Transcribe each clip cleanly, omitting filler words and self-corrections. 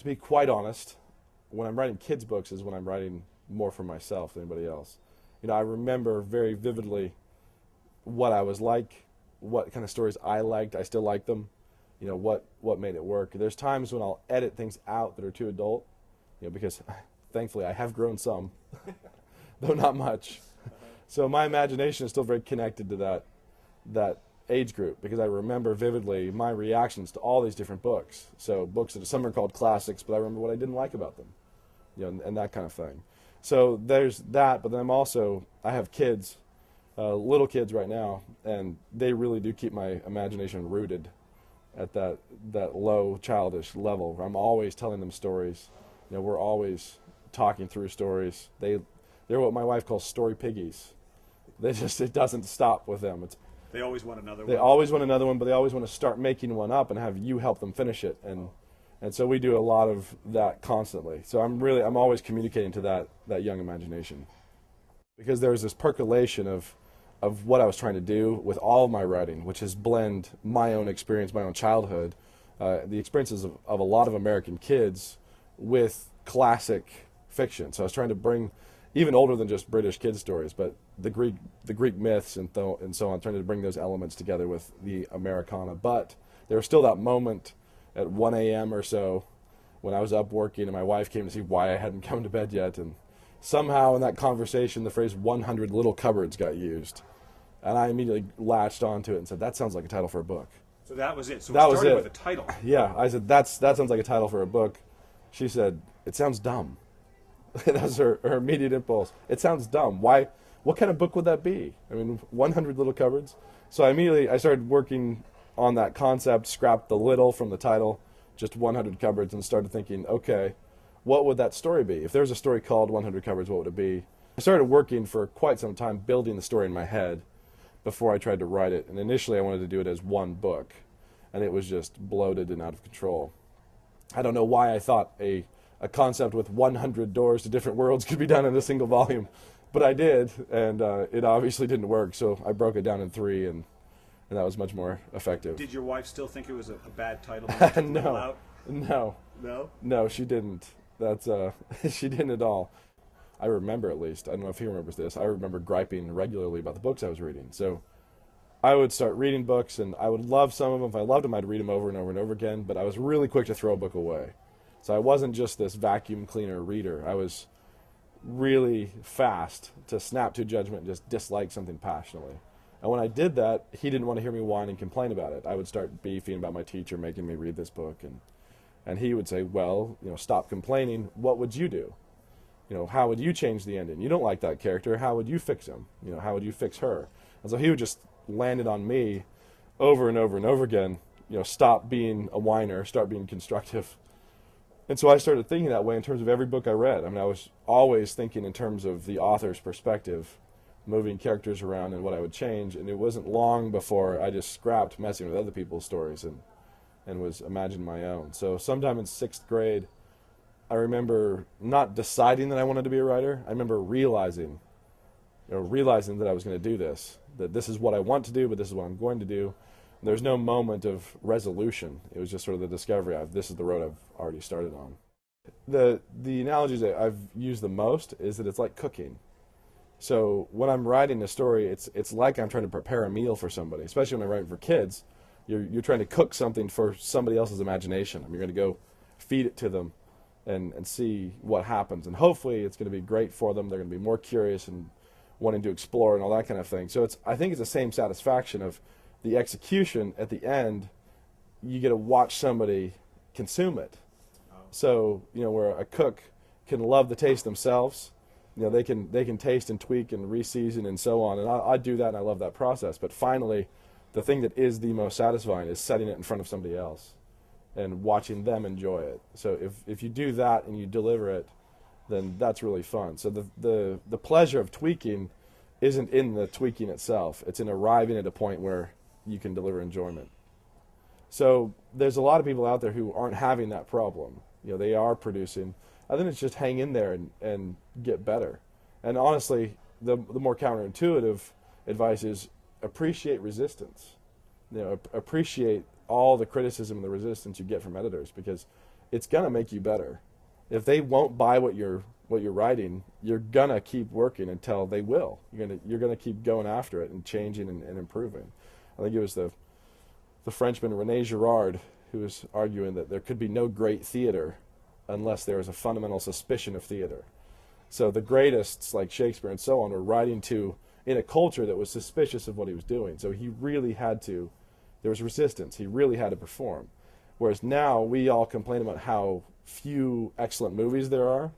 be quite honest, when I'm writing kids' books is when I'm writing more for myself than anybody else. You know, I remember very vividly what I was like, what kind of stories I liked. I still like them. You know, what made it work. There's times when I'll edit things out that are too adult, you know, because thankfully I have grown some, though not much. So my imagination is still very connected to that age group, because I remember vividly my reactions to all these different books. So books that some are called classics, but I remember what I didn't like about them, you know, and that kind of thing. So there's that, but then I have kids, little kids right now, and they really do keep my imagination rooted at that low childish level where I'm always telling them stories. You know, we're always talking through stories. They're what my wife calls story piggies. It doesn't stop with them. They always want another one. They always want another one, but they always want to start making one up and have you help them finish it. And so we do a lot of that constantly. So I'm always communicating to that young imagination, because there's this percolation of what I was trying to do with all of my writing, which is blend my own experience, my own childhood, the experiences of a lot of American kids with classic fiction. So I was trying to bring even older than just British kid stories, but the Greek myths and so on, trying to bring those elements together with the Americana. But there was still that moment at 1 a.m. or so when I was up working and my wife came to see why I hadn't come to bed yet, and somehow in that conversation the phrase 100 little cupboards got used, and I immediately latched onto it and said, that sounds like a title for a book. So that was it. So that we started was it. with a title. Yeah, I said, that sounds like a title for a book. She said, it sounds dumb. That was her immediate impulse. It sounds dumb. Why? What kind of book would that be? I mean, 100 little cupboards? So I started working on that concept, scrapped the little from the title, just 100 cupboards, and started thinking, okay, what would that story be? If there was a story called 100 cupboards, what would it be? I started working for quite some time building the story in my head before I tried to write it. And initially I wanted to do it as one book, and it was just bloated and out of control. I don't know why I thought a concept with 100 doors to different worlds could be done in a single volume, but I did, and it obviously didn't work, so I broke it down in 3, and that was much more effective. Did your wife still think it was a bad title? No, she didn't. She didn't at all. I remember, at least, I don't know if he remembers this, I remember griping regularly about the books I was reading. So I would start reading books, and I would love some of them. If I loved them, I'd read them over and over and over again, but I was really quick to throw a book away. So I wasn't just this vacuum cleaner reader. I was really fast to snap to judgment and just dislike something passionately. And when I did that, he didn't want to hear me whine and complain about it. I would start beefing about my teacher making me read this book, and he would say, well, you know, stop complaining. What would you do? You know, how would you change the ending? You don't like that character. How would you fix him? You know, how would you fix her? And so he would just land it on me over and over and over again. You know, stop being a whiner, start being constructive. And so I started thinking that way in terms of every book I read. I mean, I was always thinking in terms of the author's perspective, moving characters around and what I would change. And it wasn't long before I just scrapped messing with other people's stories and was imagining my own. So sometime in 6th grade, I remember not deciding that I wanted to be a writer. I remember realizing that I was going to do this, that this is what I want to do, but this is what I'm going to do. There's no moment of resolution. It was just sort of the discovery of this is the road I've already started on. The analogies that I've used the most is that it's like cooking. So when I'm writing a story, it's like I'm trying to prepare a meal for somebody, especially when I'm writing for kids. You're trying to cook something for somebody else's imagination. I mean, you're going to go feed it to them and see what happens. And hopefully it's going to be great for them. They're going to be more curious and wanting to explore and all that kind of thing. So I think it's the same satisfaction of the execution at the end. You get to watch somebody consume it. So, you know, where a cook can love the taste themselves, you know, they can taste and tweak and re-season and so on. And I do that, and I love that process. But finally, the thing that is the most satisfying is setting it in front of somebody else and watching them enjoy it. So if you do that and you deliver it, then that's really fun. So the pleasure of tweaking isn't in the tweaking itself. It's in arriving at a point where you can deliver enjoyment. So there's a lot of people out there who aren't having that problem. You know, they are producing. I think it's just hang in there and get better. And honestly, the more counterintuitive advice is appreciate resistance. You know, appreciate all the criticism and the resistance you get from editors, because it's gonna make you better. If they won't buy what you're writing, you're gonna keep working until they will. You're gonna keep going after it and changing and improving. I think it was the Frenchman René Girard who was arguing that there could be no great theater unless there is a fundamental suspicion of theater. So the greatest, like Shakespeare and so on, were writing in a culture that was suspicious of what he was doing. So he really had to, there was resistance. He really had to perform. Whereas now we all complain about how few excellent movies there are,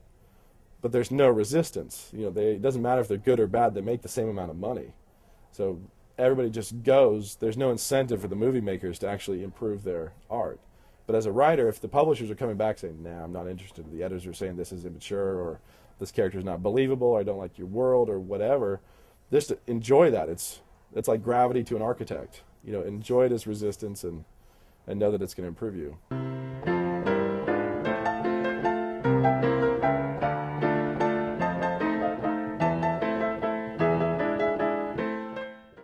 but there's no resistance. It doesn't matter if they're good or bad, they make the same amount of money. So everybody just goes. There's no incentive for the movie makers to actually improve their art. But as a writer, if the publishers are coming back saying, nah, I'm not interested, the editors are saying this is immature, or this character is not believable, or I don't like your world, or whatever, just enjoy that. It's like gravity to an architect. Enjoy it as resistance and know that it's going to improve you.